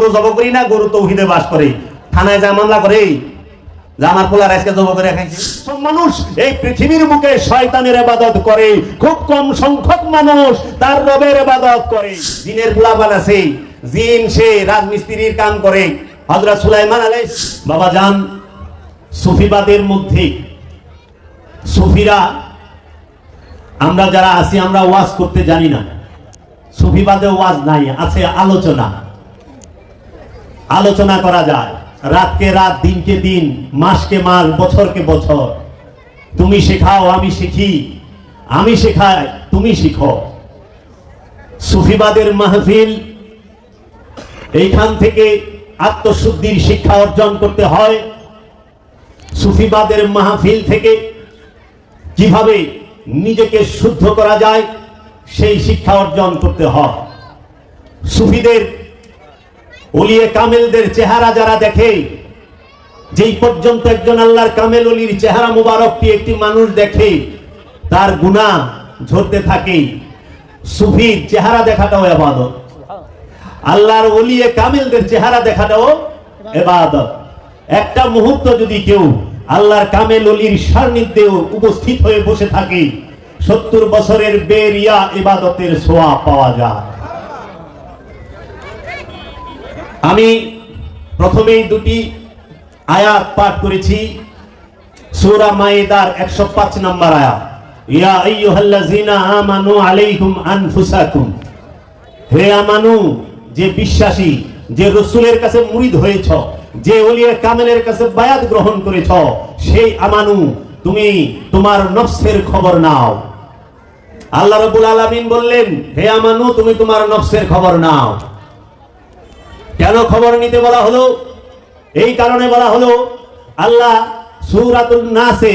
গরু জব করি না, গরু তৌহিদে বাস করে, থানায় যায় মামলা করে যে আমার পোলার আজকে জব করে খাইছে। সব মানুষ এই পৃথিবীর বুকে শয়তানের ইবাদত করে, খুব কম সংখ্যক মানুষ তার রবের ইবাদত করে। জিনের গোলাবান আছে, জিন সে রাজমিস্ত্রির কাম করে। হযরত সুলাইমান আলাইহিস বাবা জান, সুফিবাদের মধ্যে সুফিরা আমরা যারা আছি, আমরা ওয়াজ করতে জানি না। সুফিবাদে ওয়াজ নাই, আছে আলোচনা। আলোচনা করা যায়, রাতকে রাত, দিনকে দিন, মাসকে মাস, বছরকে বছর। তুমি শেখাও আমি শিখি, আমি শেখাই তুমি শিখো। সুফিবাদের মাহফিল, এইখান থেকে আত্মশুদ্ধির শিক্ষা অর্জন করতে হয়। সুফিবাদের মাহফিল থেকে কিভাবে নিজেকে শুদ্ধ করা যায় সেই শিক্ষা অর্জন করতে হয়। সুফিদের, ওলিয়ে কামেলদের চেহারা যারা দেখে, যেই পর্যন্ত একজন আল্লাহর কামেল ওলির চেহারা মুবারকটি একটি মানুষ দেখে, তার গুনাহ ঝরতে থাকে। সুফির চেহারা দেখাটাও ইবাদত, আল্লাহর ওলিয়ে কামেলদের চেহারা দেখাটাও ইবাদত। একটা মুহূর্ত যদি কেউ আল্লাহর কামেল ওলির সান্নিধ্যে উপস্থিত হয়ে বসে থাকে, 70 বছরের বেরিয়া ইবাদতের সওয়াব পাওয়া যায়। আমি প্রথমেই দুটি আয়াত পাঠ করেছি, সূরা মায়েদার 105 নম্বর আয়াত। ইয়া আইয়ুহাল্লাযিনা আমানু আলাইকুম আনফুসাকুম, হে আমানু, যে বিশ্বাসী, যে রাসূলের কাছে মুরিদ হয়েছ, যে ওলিয়ে কামেলের কাছে বায়াত গ্রহণ করেছ, সেই আমানু, তুমি তোমার নফসের খবর নাও। আল্লাহ রাব্বুল আলামিন বললেন, হে আমানু, তুমি তোমার নফসের খবর নাও। কেন খবর নিতে বলা হলো? এই কারণে বলা হলো, আল্লাহ সূরাতুন নাসে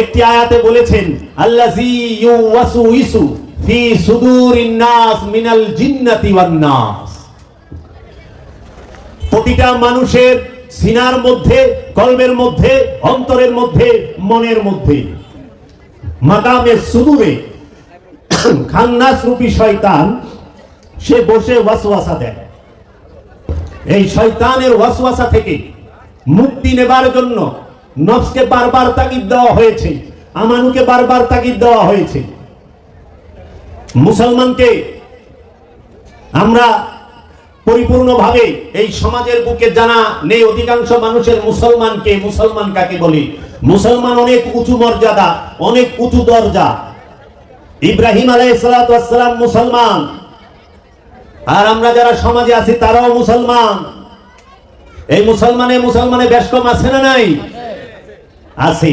একটি আয়াতে বলেছেন, আল্লাযী ইউওয়াসউইসু ফি সুদুরিন নাস মিনাল জিন্নাতি ওয়ান নাস। প্রতিটা মানুষের সিনার মধ্যে, কলবের মধ্যে, অন্তরের মধ্যে, মনের মধ্যে, মাকামে সুদুরে খান্নাস রূপী শয়তান সে বসে ওয়াসওয়াসা দেয়। এই শয়তানের ওয়াসওয়াসা থেকে মুক্তি নেবার জন্য নফসকে বারবার তাগিদ দেওয়া হয়েছে, আমানুকে বারবার তাগিদ দেওয়া হয়েছে। মুসলমানকে আমরা পরিপূর্ণভাবে এই সমাজের বুকে জানা নেই অধিকাংশ মানুষের মুসলমানকে, মুসলমান কাকে বলি। মুসলমান অনেক উঁচু মর্যাদা, অনেক উঁচু দরজা। ইব্রাহিম আলাইহিস সালাতু ওয়াস সালাম মুসলমান, আর আমরা যারা সমাজে আছি তারাও মুসলমান। এই মুসলমানে বেশকম আছে না নাই? আছে।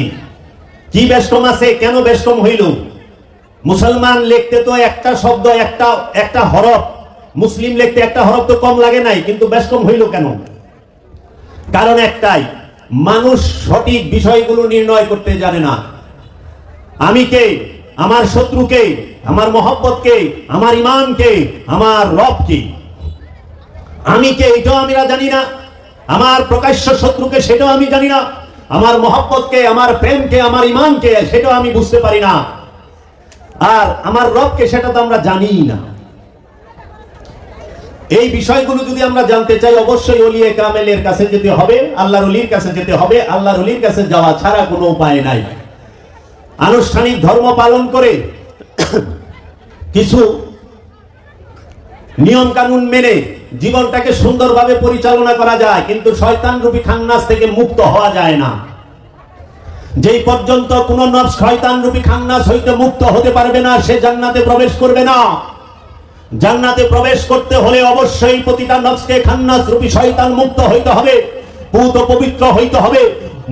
কি বেশকম আছে? কেন বেশকম হইল? মুসলমান লিখতে তো একটা শব্দ, একটা হরফ, মুসলিম লিখতে একটা হরফ তো কম লাগে নাই, কিন্তু বেশকম হইল কেন? কারণ একটাই, মানুষ সঠিক বিষয়গুলো নির্ণয় করতে জানে না। আমি কে, আমার শত্রুকে, আমার মহব্বতকে, আমার ইমানকে, আমার রবকে, আমি কে এটাও আমি জানি না, আমার প্রকাশ্য শত্রুকে সেটাও আমি জানি না, আমার মহব্বতকে, আমার প্রেমকে, আমার ইমানকে সেটাও আমি বুঝতে পারি না, আর আমার রবকে সেটা তো আমরা জানি না। এই বিষয়গুলো যদি আমরা জানতে চাই, অবশ্যই ওলিয়ে কামেলের কাছে যেতে হবে, আল্লাহর ওলির কাছে যেতে হবে। আল্লাহর ওলির কাছে যাওয়া ছাড়া কোনো উপায় নাই। আনুষ্ঠানিক ধর্ম পালন করে কিছু নিয়ম কানুন মেনে জীবনটাকে সুন্দরভাবে পরিচালনা করা যায়, কিন্তু শয়তান রূপী খান্নাস থেকে মুক্ত হওয়া যায় না। যেই পর্যন্ত কোন নফস শয়তান রূপী খান্নাস হইতে মুক্ত হতে পারবে না, সে জান্নাতে প্রবেশ করবে না। জান্নাতে প্রবেশ করতে হলে অবশ্যই প্রতিটা নফসকে খান্নাস রূপী শয়তান মুক্ত হইতে হবে, পুত পবিত্র হইতে হবে।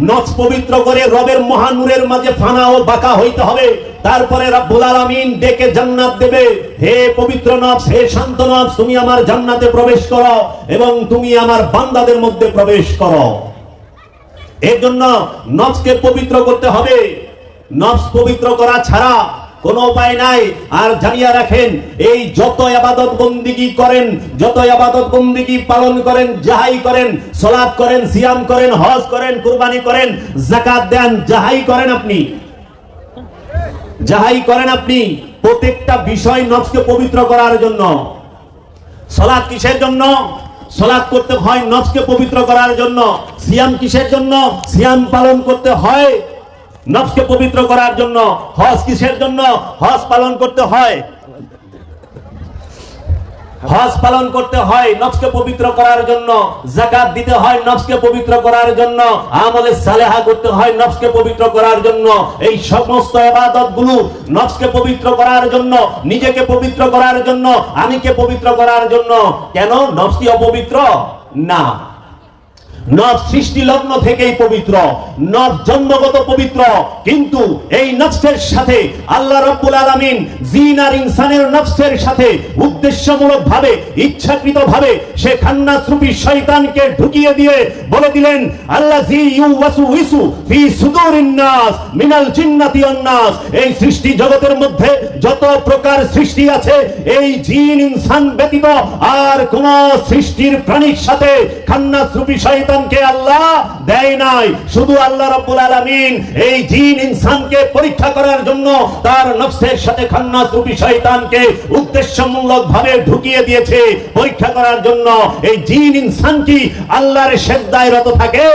নফস পবিত্র করে রবের মহানূরের মাঝে ফানা ও বাঁকা হইতে হবে। তারপরে রব্বুল আলামিন ডেকে জান্নাত দেবে, হে পবিত্র নফস, হে শান্ত নফস, তুমি আমার জান্নাতে প্রবেশ করো এবং তুমি আমার বান্দাদের মধ্যে প্রবেশ করো। এর জন্য নফসকে পবিত্র করতে হবে। নফস পবিত্র করা ছাড়া কোনো উপায় নাই। আর জানিয়ে রাখেন, এই যত ইবাদত বন্দেগী করেন, যত ইবাদত বন্দেগী পালন করেন, যাহাই করেন, সালাত করেন, সিয়াম করেন, হজ করেন, কুরবানি করেন, যাকাত দেন, যাহাই করেন আপনি, প্রত্যেকটা বিষয় নফসকে পবিত্র করার জন্য। সালাত কিসের জন্য? সালাত করতে হয় নফসকে পবিত্র করার জন্য। সিয়াম কিসের জন্য? সিয়াম পালন করতে হয় নফসকে পবিত্র করার জন্য। হজ কিসের জন্য? হজ পালন করতে হয়, হজ পালন করতে হয় নফসকে পবিত্র করার জন্য। যাকাত দিতে হয় নফসকে পবিত্র করার জন্য। আমলে সালেহা করতে হয় নফসকে পবিত্র করার জন্য। এই সমস্ত ইবাদতগুলো নফসকে পবিত্র করার জন্য, নিজেকে পবিত্র করার জন্য, আমিকে পবিত্র করার জন্য। কেন নফস কি অপবিত্র? না, নফস সৃষ্টি লগ্ন থেকেই পবিত্র, নফস জন্মগত পবিত্র। কিন্তু এই নফসের সাথে আল্লাহ রাব্বুল আলামিন জিন আর ইনসানের নফসের সাথে উদ্দেশ্যমূলক ভাবে, ইচ্ছাকৃত ভাবে সে খান্নাস রূপী শয়তানকে ঢুকিয়ে দিয়ে বলে দিলেন, আল্লাযী ইউওয়াসউইসু ফি সুদুরিন নাস মিনাল জিন্নাতি ওয়ান নাস। এই সৃষ্টি জগতের মধ্যে যত প্রকার সৃষ্টি আছে, এই জিন ইনসান ব্যতীত আর কোন সৃষ্টির প্রাণীর সাথে খান্নাস রূপী শয়তান কে আল্লাহ দেয় নাই। শুধু আল্লাহ রাব্বুল আলামিন এই জিন ইনসানকে পরীক্ষা করার জন্য তার নফসের সাথে খান্নাস রূপী শয়তানকে উদ্দেশ্যমূলক ভাবে ঢুকিয়ে দিয়েছে, পরীক্ষা করার জন্য। এই জিন ইনসান কি আল্লাহর সিজদায় রত থাকে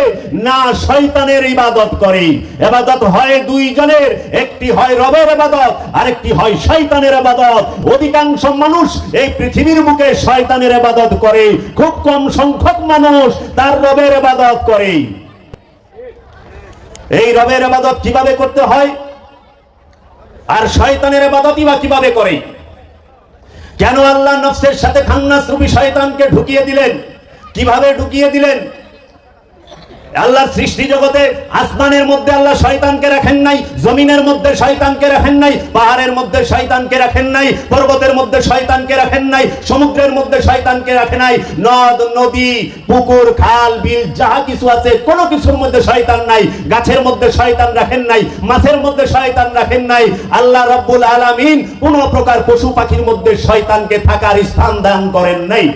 না শয়তানের ইবাদত করে? ইবাদত হয় দুইজনের, একটি হয় রবের ইবাদত, আরেকটি হয় শয়তানের ইবাদত। অধিকাংশ মানুষ এই পৃথিবীর বুকে শয়তানের ইবাদত করে, খুব কম সংখ্যক মানুষ তার রবের ইবাদত করে। এই রবের ইবাদত কিভাবে করতে হয় আর শয়তানের ইবাদতই বা কিভাবে করে? কেন আল্লাহ নফসের সাথে খান্নাস রূপী শয়তানকে ঢুকিয়ে দিলেন? কিভাবে ঢুকিয়ে দিলেন? আল্লাহ সৃষ্টি জগতে আসমানের মধ্যে আল্লাহ শয়তানকে রাখেন নাই, জমিনের মধ্যে শয়তানকে রাখেন নাই, পাহাড়ের মধ্যে শয়তানকে রাখেন নাই, পর্বতের মধ্যে শয়তানকে রাখেন নাই, সমুদ্রের মধ্যে শয়তানকে রাখেন নাই। নদ নদী পুকুর খাল বিল যাহা কিছু আছে কোনো কিছুর মধ্যে শয়তান নাই। গাছের মধ্যে শয়তান রাখেন নাই, মাছের মধ্যে শয়তান রাখেন নাই। আল্লাহ রাব্বুল আলামিন কোন প্রকার পশু পাখির মধ্যে শয়তানকে থাকার স্থান দান করেন নাই।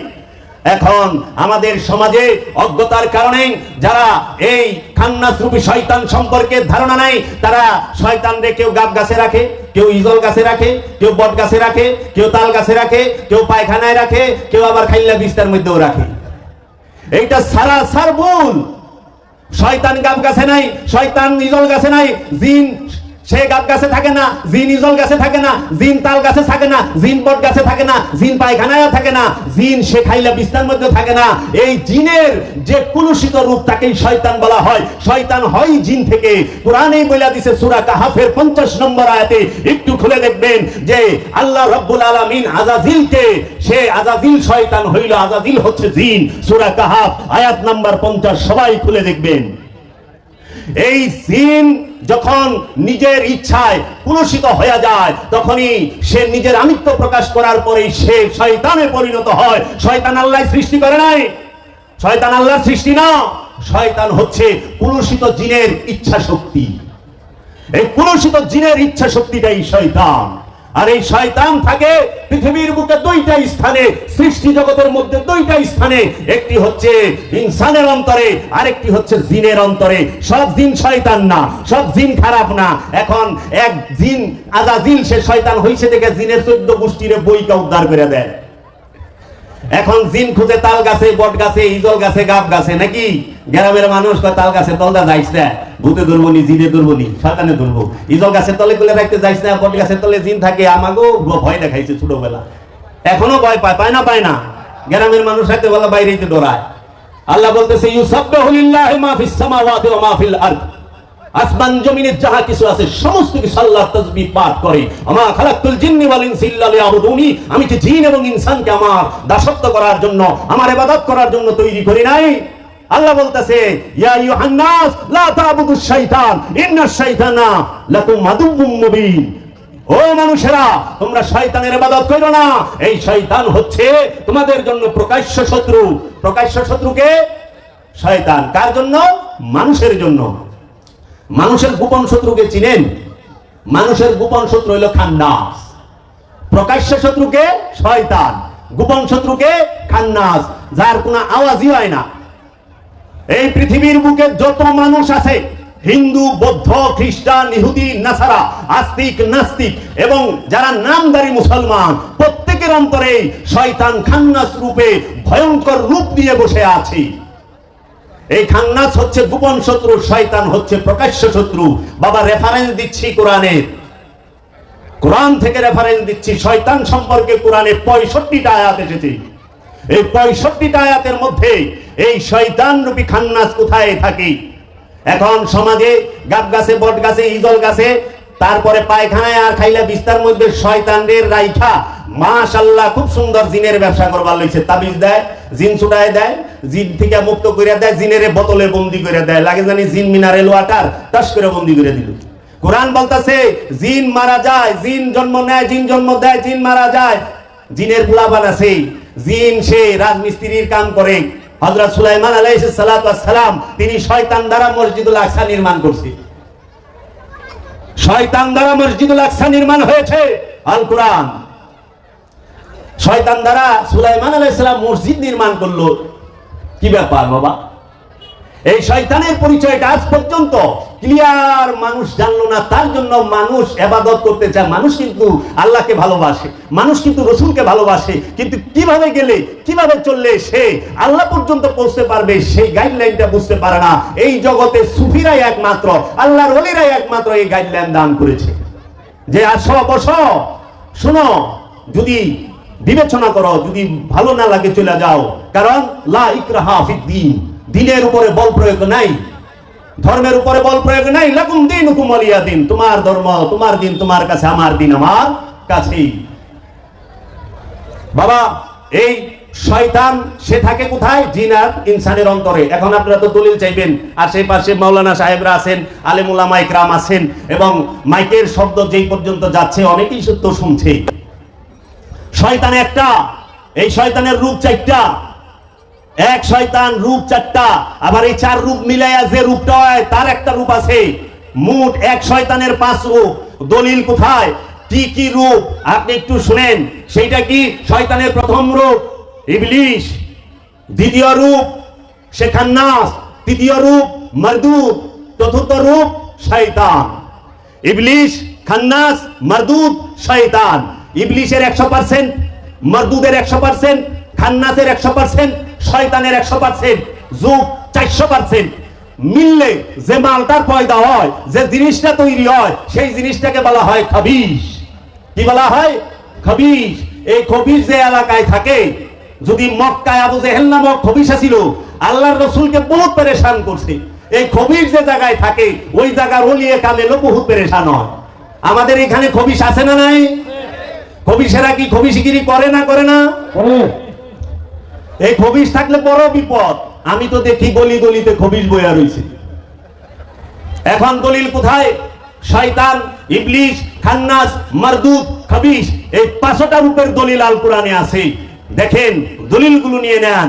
এখন আমাদের সমাজে অজ্ঞতার কারণে যারা এই খান্নাস রূপী শয়তান সম্পর্কে ধারণা নাই, তারা শয়তানরে কেউ গাব গাছে রাখে, কেউ ইজল গাছে রাখে, কেউ বট গাছে রাখে, কেউ তাল গাছে রাখে, কেউ পায়খানায় রাখে, কেউ আবার খাইলা বিস্তার মধ্যেও রাখে। এইটা সারাসার ভুল। শয়তান গাব গাছে নাই, শয়তান ইজল গাছে নাই, জিন সে গাব গাছে থাকে না, জিন ইজল গাছে থাকে না, জিন তাল গাছে থাকে না, জিন বট গাছে থাকে না, জিন পায়খানায় থাকে না, জিন সে খাইলা বিস্তার মধ্যে থাকে না। এই জিনের যে কুলুষিত রূপ তাকেই শয়তান বলা হয়। শয়তান হয় জিন থেকে। কোরআনেই বলে দিয়েছে সূরা কাহাফের 50 নম্বর আয়াতে, একটু খুলে দেখবেন যে আল্লাহ রাব্বুল আলামিন আযাজিলকে, সে আযাজিল শয়তান হইল, আযাজিল হচ্ছে জিন। সূরা কাহাফ আয়াত নাম্বার 50 সবাই খুলে দেখবেন। এই জিন যখন নিজের ইচ্ছায় কুলুষিত হয়ে যায়, তখনই সে নিজের আমিত্ব প্রকাশ করার পরেই সে শয়তানে পরিণত হয়। শয়তান আল্লাহ সৃষ্টি করে নাই, শয়তান আল্লাহর সৃষ্টি না। শয়তান হচ্ছে কুলুষিত জিনের ইচ্ছা শক্তি। এই কুলুষিত জিনের ইচ্ছা শক্তিটাই শয়তান। আর এই শয়তান থাকে পৃথিবীর বুকে দুইটা স্থানে, সৃষ্টি জগতের মধ্যে দুইটা স্থানে। একটি হচ্ছে ইনসানের অন্তরে, আরেকটি হচ্ছে জিনের অন্তরে। সব জিন শয়তান না, সব জিন খারাপ না। এখন এক জিন আযাজিল, সে শয়তান হইছে দেখে জিনের 14 গোষ্ঠীরে বইকা উদ্ধার করে দেয়। এখন জিন খুঁজে তাল গাছে, বট গাছে, ইজল গাছে, গাব গাছে। নাকি গ্রামের মানুষ কয় তাল গাছে তলদা যাইস না, ভূতে ধরবনি, জিনে ধরবনি, শয়তানে ধরবো। ইজল গাছের তলে গুলে রাখতে যাইস না, বট গাছের তলে জিন থাকে। আমাকেও ভয় দেখাইছে ছোটবেলা, এখনো ভয় পায়। পায় না? পায় না? গ্রামের মানুষ রাখতে বলা বাইরেতে ডরায়। আল্লাহ বলতেছে ইউসাব্বিহু লিল্লাহি মা ফিস সামাওয়াতি ওয়া মা ফিল আরদ। আসমান জমিনে যাহা কিছু আছে সমস্ত কিছু আল্লাহর তাসবিহ পাঠ করে। আমা খালাকতুল জিন্নি ওয়াল ইনসা ইল্লা লিয়াবুদুনি। আমি যে জিন এবং ইনসানকে আমার দাসত্ব করার জন্য, আমার ইবাদত করার জন্য তৈরি করি নাই। আল্লাহ বলতেছে ইয়া আইয়ুহান নাস লা তা'বুদুশ শাইতান ইন্নাশ শাইতানা লাকুম আদুউম মুবিন। ও মানুষেরা, তোমরা শয়তানের ইবাদত করো না। এই শয়তান হচ্ছে তোমাদের জন্য প্রকাশ্য শত্রু। প্রকাশ্য শত্রুকে শয়তান। কার জন্য? মানুষের জন্য। মানুষের গোপন শত্রুকে চিনেন? মানুষের গোপন শত্রু হইল খান্নাস। প্রকাশ্য শত্রুকে শয়তান, গোপন শত্রুকে খান্নাস, যার কোনো আওয়াজই হয় না। এই পৃথিবীর বুকে যত মানুষ আছে, হিন্দু, বৌদ্ধ, খ্রিস্টান, ইহুদি, নাসারা, আস্তিক, নাস্তিক এবং যারা নামদারি মুসলমান, প্রত্যেক প্রত্যেকের অন্তরে শয়তান খান্নাস রূপে ভয়ঙ্কর রূপ নিয়ে বসে আছে। এই খান্নাস হচ্ছে গোপন শত্রু, শয়তান হচ্ছে প্রকাশ্য শত্রু। বাবা রেফারেন্স দিচ্ছি কোরআনের, কোরআন থেকে রেফারেন্স দিচ্ছি। শয়তান সম্পর্কে কোরআনে 65টা আয়াত এসেছে। এই 65টা আয়াতের মধ্যে এই শয়তান রূপী খান্নাস কোথায় থাকে? এখন সমাজে গাব গাছে, বট গাছে, ইজল গাছে, তারপরে পায়খানায় আর খাইলা বিস্তার মধ্যে শয়তানদের রাইখা মাশাআল্লাহ খুব সুন্দর জিনের ব্যবসা করবার লইছে। তাবিজ দেয়, জিন ছুটায় দেয়, জিন থেকে মুক্ত করে দেয়, জিনের বোতলে বন্দি করে দেয়। লাগে জানি জিন মিনারেল ওয়াটার টাস করে বন্দি করে দিল। কোরআন বলতেছে জিন মারা যায়, জিন জন্ম নেয়, জিন জন্ম দেয়, জিন মারা যায়। জিনের পোলাপান আছে, জিন সে রাজমিস্ত্রির কাম করে। হযরত সুলাইমান আলাইহিস সালাতু ওয়াস সালাম তিনি শয়তান দ্বারা মসজিদুল আকসা নির্মাণ করছে। শয়তান দ্বারা মসজিদুল আকসা নির্মাণ হয়েছে। আল কোরআন শয়তান দ্বারা সুলাইমান আলাইহিস সালাম মসজিদ নির্মাণ করলো। কি ব্যাপার বাবা? এই শয়তানের পরিচয়টা আজ পর্যন্ত ক্লিয়ার মানুষ জানলো না। তার জন্য মানুষ ইবাদত করতে চায়, মানুষ কিন্তু আল্লাহকে ভালোবাসে, মানুষ কিন্তু রাসূলকে ভালোবাসে, কিন্তু কিভাবে গেলে, কিভাবে চললে সে আল্লাহ পর্যন্ত পৌঁছতে পারবে সেই গাইডলাইনটা বুঝতে পারে না। এই জগতে সুফিরাই একমাত্র, আল্লাহর ওলিরাই একমাত্র এই গাইডলাইন দান করেছে যে আসো বসো, শুনো, যদি বিবেচনা করো, যদি ভালো না লাগে চলে যাও। কারণ লা ইকরাহা ফিদ্দীন, দিনের উপরে বল প্রয়োগ নাই, ধর্মের উপরে বল প্রয়োগ নাই। লাকুম দীনুকুম ওয়ালিয়া দিন, তোমার ধর্ম তোমার দিন তোমার কাছে, আমার দিন আমার কাছেই। বাবা এই শয়তান সে থাকে কোথায়? জিন আর ইনসানের অন্তরে। এখন আপনারা তো দলিল চাইবেন, আশেপাশে মাওলানা সাহেবরা আছেন, আলেম উলামা ইকরাম আছেন, এবং মাইকের শব্দ যেই পর্যন্ত যাচ্ছে অনেকেই সত্য শুনছে। শয়তান একটা, এই শয়তানের রূপ 4টা। এক শয়তান রূপ 4টা, আবার এই 4 রূপ মিলাইয়া যে রূপটা হয় তার একটা রূপ আছে। মোট এক শয়তানের 5 রূপ। দলিল কোথায়? কি কি রূপ আপনি একটু শুনেন। সেইটা কি? শয়তানের প্রথম রূপ ইবলিশ, দ্বিতীয় রূপ সে খান্নাস, তৃতীয় রূপ মারদুদ, চতুর্থ রূপ শয়তান। ইবলিশ, খান্নাস, মারদুদ, শয়তান। ইবলিশের 100%, মারদুদের 100%, খান্নাসের 100%, শয়তানের 100%, যোগ 400% মিললে যে মালটার পয়দা হয়, যে জিনিসটা তৈরি হয়, সেই জিনিসটাকে বলা হয় খবিশ। কি বলা হয়? খবিশ। এই খবিশ যে এলাকায় থাকে, যদি মক্কায় আবু জেহেল নামক খবিশ ছিল, আল্লাহর রাসূলকে বহুত পেরেশান করছে। এই খবিশ যে জায়গায় থাকে ওই জায়গার ওলিয়ে কামেলও বহুত পেরেশান হয়। আমাদের এখানে খবিশ আছে না নাই? খবিশেরা কি খবিশগিরি করে না করে না? এই খবিশ থাকলে বড় বিপদ। আমি তো দেখি গলি গলিতে খবিশ বইয়া রয়েছে। এখন দলিল কোথায়? শয়তান, ইবলিশ, খান্নাস, মারদুদ, খবিশ, এই 5টা রূপের দলিল আল কোরআনে আছে। দেখেন দলিলগুলো নিয়ে নেন।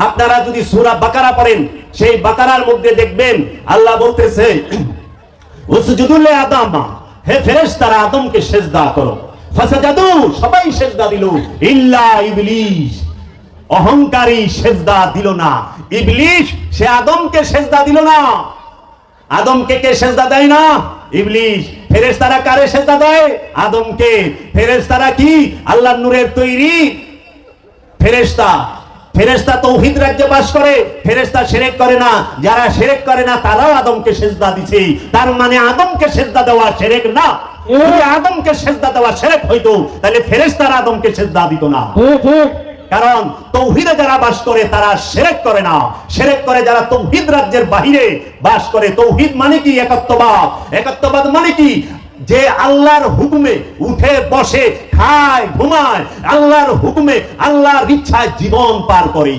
আপনারা যদি সূরা বাকারা পড়েন, সেই বাকারার মধ্যে দেখবেন আল্লাহ বলতেছে উসজুদু লি আদম, হে ফেরেশতারা আদমকে সিজদা করো। ফাসাজাদু, সবাই সিজদা দিল, ইল্লা ইবলিশ, অহংকারী সিজদা দিল না। ইবলিশ সে আদমকে সিজদা দিল না। আদমকে কে সিজদা দেয় না? ইবলিশ। ফেরেশতারা কারে সিজদা দেয়? আদমকে। ফেরেশতারা কি আল্লাহর নূরের তৈরি ফেরেশতা। ফেরেশতা তৌহিদ রাজ্যে বাস করে, ফেরেশতা শিরক করে না। যারা শিরক করে না তারাও আদমকে সিজদা দিছে। তার মানে আদমকে সিজদা দেওয়া শিরক না। যদি আদমকে সিজদা দেওয়া শিরক হইতো তাহলে ফেরেশতারা আদমকে সিজদা দিত না। কারণ তৌহিদে যারা বাস করে তারা শিরক করে না। শিরক করে যারা তৌহিদ রাজ্যের বাহিরে বাস করে। তৌহিদ মানে কি? একত্ববাদ। একত্ববাদ মানে কি? যে আল্লাহর হুকুমে উঠে বসে, খায়, ঘুমায়, আল্লাহর হুকুমে, আল্লাহর ইচ্ছায় জীবন পার করে।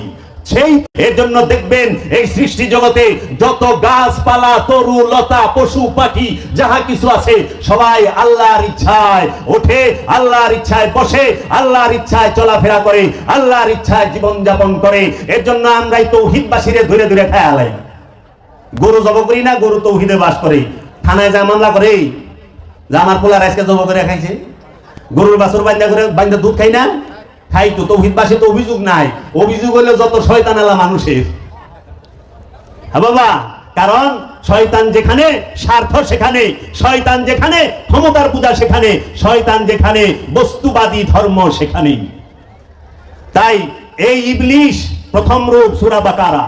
সেই এর জন্য দেখবেন এই সৃষ্টি জগতে যত গাছপালা, তরু লতা, পশু পাখি যাহা কিছু আছে সবাই আল্লাহর ইচ্ছায় ওঠে, আল্লাহর ইচ্ছায় বসে, আল্লাহর ইচ্ছায় চলাফেরা করে, আল্লাহর ইচ্ছায় জীবন যাপন করে। এর জন্য আমরাই তৌহিদবাসীরে ধরে ধরে খেয়ালাই। গরু জব করি না, গরু তৌহিদে বাস করে, থানায় যায় মামলা করে যে আমার পোলার আজকে জব করে খাইছে। গরুর বাছুর বান্ধা করে বান্ধা দুধ খাই না, খাই তো। তৌহিদবাসী তো অভিযোগ নাই। অভিযোগ হলো যত শয়তান আলা মানুষের। হ্যাঁ বাবা, কারণ শয়তান যেখানে স্বার্থ সেখানে, শয়তান যেখানে ক্ষমতার পূজা সেখানে, শয়তান যেখানে বস্তুবাদী ধর্ম সেখানে। তাই এই ইবলিশ প্রথম রূপ সূরা বাকারা,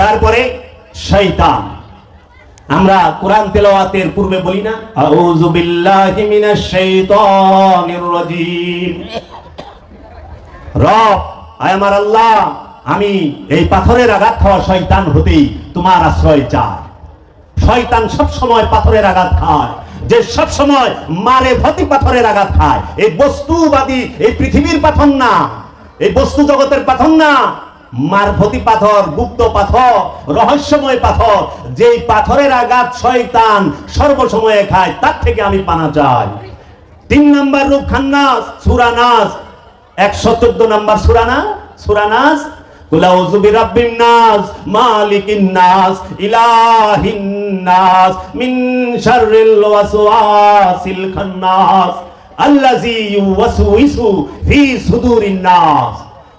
তারপরে শয়তান। আমরা কোরআন তেলাওয়াতের পূর্বে বলি না, আউযু বিল্লাহি মিনাশ শাইতানির রাজীম। রব, আয় আমার আল্লাহ, আমি এই পাথরের আঘাত খাওয়া শয়তান হতেই তোমার আশ্রয় চাই। শয়তান সব সময় পাথরের আঘাত খায়, যে সব সময় মারে ভতি পাথরের আঘাত খায়। এই বস্তুবাদী এই পৃথিবীর পাথর না, এই বস্তু জগতের পাথর না, মারভতি পাথর, গুপ্ত পাথর, রহস্যময় পাথর, যেই পাথরের আঘাত শয়তান সর্বসময়ে খায়, তার থেকে আমি পানা চাই। 3 নম্বর রূপ খান্নাস, সূরা নাস, 114 নম্বর সূরা নাস। কুল আউযু বিরাব্বিন নাস, মালিকিন নাস, ইলাহিন নাস, মিন শাররিল ওয়াসওয়াসিল খান্নাস, আল্লাযী ইউওয়াসউইসু ফি সুদুরিন নাস,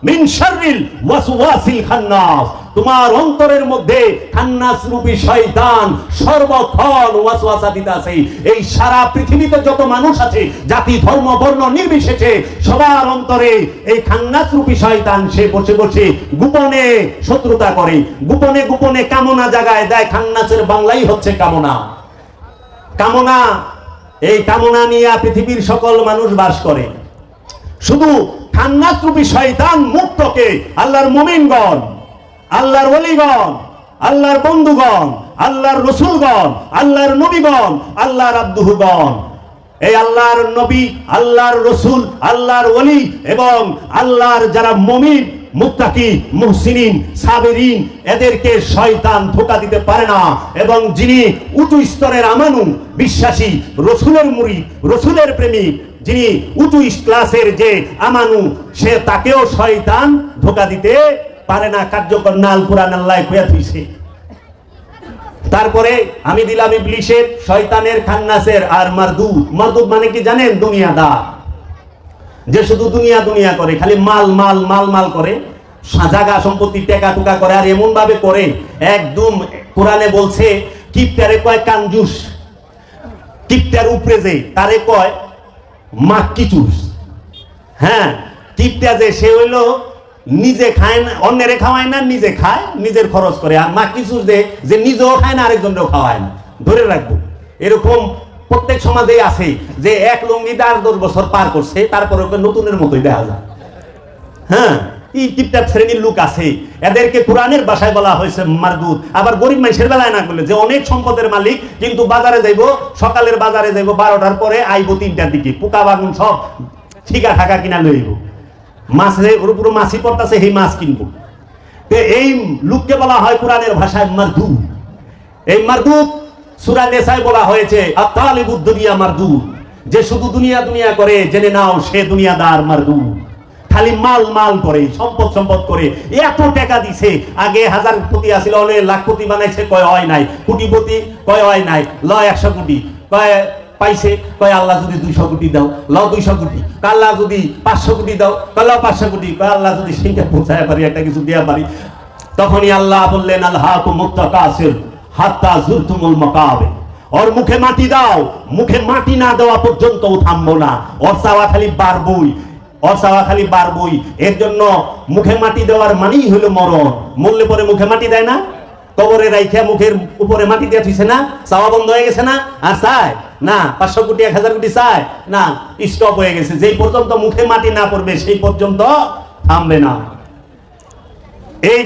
মিন শাররিল ওয়াসওয়াসিল খান্নাস। তোমার অন্তরের মধ্যে খান্নাস রূপী শয়তান সর্বক্ষণ ওয়াসওয়াসা দিতেছে। এই সারা পৃথিবীতে যত মানুষ আছে, জাতি ধর্ম বর্ণ নির্বিশেষে, সবার অন্তরে এই খান্নাস রূপী শয়তান সে বসে বসে গোপনে শত্রুতা করে, গোপনে গোপনে কামনা জাগায় দেয়। খান্নাসের বাংলাই হচ্ছে কামনা। কামনা, এই কামনা নিয়ে পৃথিবীর সকল মানুষ বাস করে। শুধু খান্নাস রূপী শয়তান মুক্তকে আল্লাহর মুমিনগণ, আল্লাহর ওলিগণ, আল্লাহর বন্ধুগণ, আল্লাহর রসুলগণ, আল্লাহর নবীগণ, আল্লাহর আব্দুহগণ, এই আল্লাহর নবী, আল্লাহর রসুল, আল্লাহর ওলি এবং আল্লাহর যারা মুমিন, মুত্তাকি, মুহসিনিন, সাবিরিন, এদেরকে শয়তান ধোঁকা দিতে পারে না। এবং যিনি উঁচু স্তরের আমানু, বিশ্বাসী, রসুলের মুরিদ, রসুলের প্রেমিক, যিনি উঁচু ক্লাসের যে আমানু, সে তাকেও শয়তান ধোঁকা দিতে পারে না। কার্যকর নাল কুরআন আল্লাহ কইয়া থইছে। তারপরে আমি দিলাম ইবলিশের, শয়তানের, খান্নাসের আর মারদুদ। মারদুদ মানে কি জানেন? দুনিয়াদার, যে শুধু দুনিয়া দুনিয়া করে, খালি মাল মাল মাল মাল করে, জায়গা সম্পত্তি টেকা টুকা করে, আর এমন ভাবে করে একদম কোরআনে বলছে কিপটারে কয় কাঞ্জুস, কিপটার উপরে যে তারে কয় মাক্কিচুস। হ্যাঁ, কিপটা যে সে হইলো নিজে খায় না, অন্যেরে খাওয়ায় না, নিজে খায়, নিজের খরচ করে। আর মাক্কিচুস যে নিজেও খায় না, আরেকজনকেও খাওয়ায় না। ধরে রাখবো, এরকম প্রত্যেক সমাজে আছে যে এক লুঙ্গিতে 8-10 বছর পার করছে, তারপরে ওকে নতুনের মতোই দেখা যায়। হ্যাঁ, এই কিপটা শ্রেণীর লোক আছে, এদেরকে কোরআনের ভাষায় বলা হয়েছে মারদুদ। আবার গরিব মানুষের বেলায় না করলে, যে অনেক সম্পদের মালিক কিন্তু বাজারে যাইবো, সকালের বাজারে যাইবো 12টার পরে, আইবো 3টার দিকে, পোকা বাগুন সব ঠিকা ঠাকা কিনা লইব, মাছের পুরো মাছি পড়তেছে, সেই মাছ কিনবো। এই লোককে বলা হয় কোরআনের ভাষায় মারদুদ। এই মারদুদ সূরা নিসায় বলা হয়েছে আতালিবুদ দুনিয়া মারদুদ, যে শুধু দুনিয়া দুনিয়া করে, জেনে নাও সে দুনিয়াদার মারদুদ। খালি মাল মাল করে, সম্পদ সম্পদ করে, এত টাকা দিছে। আগে 1000 আছিল, অনেক লাখপতি বানাইছে, কয় হয় নাই। কোটিপতি, কয় হয় নাই। ল 100 কোটি, কয় পাইছে, কয় আল্লাহ যদি 200 কোটি দাও, ল 200 কোটি। আল্লাহ যদি 500 কোটি দাও, কয় 500 কোটি। কয় আল্লাহ যদি সেইটা পৌঁছায় পারি, একটা কিছু দেওয়া পারি। তখনই আল্লাহ বললেন আলহাকুমুত তাকাসুর হাত্তা যুরতুমুল মাকাবির। ওর মুখে মাটি দাও, মুখে মাটি না দেওয়া পর্যন্ত থামবো না। ওর চাওয়া খালি বাড়বই, ওর চাওয়া খালি বাড়বই। এর জন্য মুখে মাটি দেওয়ার মানেই হলো মরণ। মরলে পরে মুখে মাটি দেয় না, কবরে রাইখা মুখের উপরে মাটি দিয়ে থইছে না, চাওয়া বন্ধ হয়ে গেছে না। আর চায় না 500 কোটি 1000 কোটি চায় না, স্টপ হয়ে গেছে। যেই পর্যন্ত মুখে মাটি না পড়বে সেই পর্যন্ত থামবে না। এই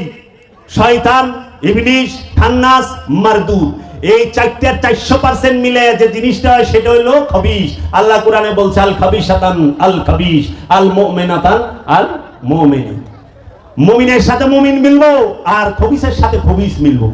শয়তান, ইবলিশ, খান্নাস, মারদুদ, এই 4টার 400% মিলে যে জিনিসটা হয় সেটা হলো খবিশ। আল্লাহ কোরআনে বলছে আল খাবিশাতান আল খাবিশ আল মুমিনাতান আল মুমিন। মুমিনের সাথে মুমিন মিলবো, আর খবিশের সাথে খবিশ মিলবো।